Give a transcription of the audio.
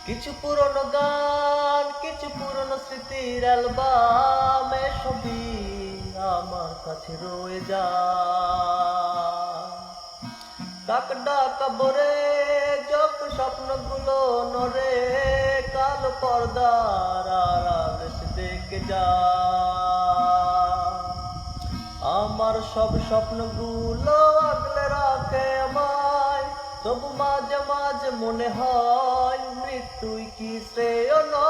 কিছু পুরনো গান, কিছু পুরনো স্মৃতির অ্যালবামে ছবি আমার কাছে রয়ে যায়। ডাক ডাক বরে যত স্বপ্নগুলো নড়ে, কালো পর্দার আড়াল সে দেখে যায়। আমার সব স্বপ্নগুলো আগলে রাখে আমায়, তবু মাঝে মাঝে মনে হয় মৃত্যুই কি শ্রেয় নয়।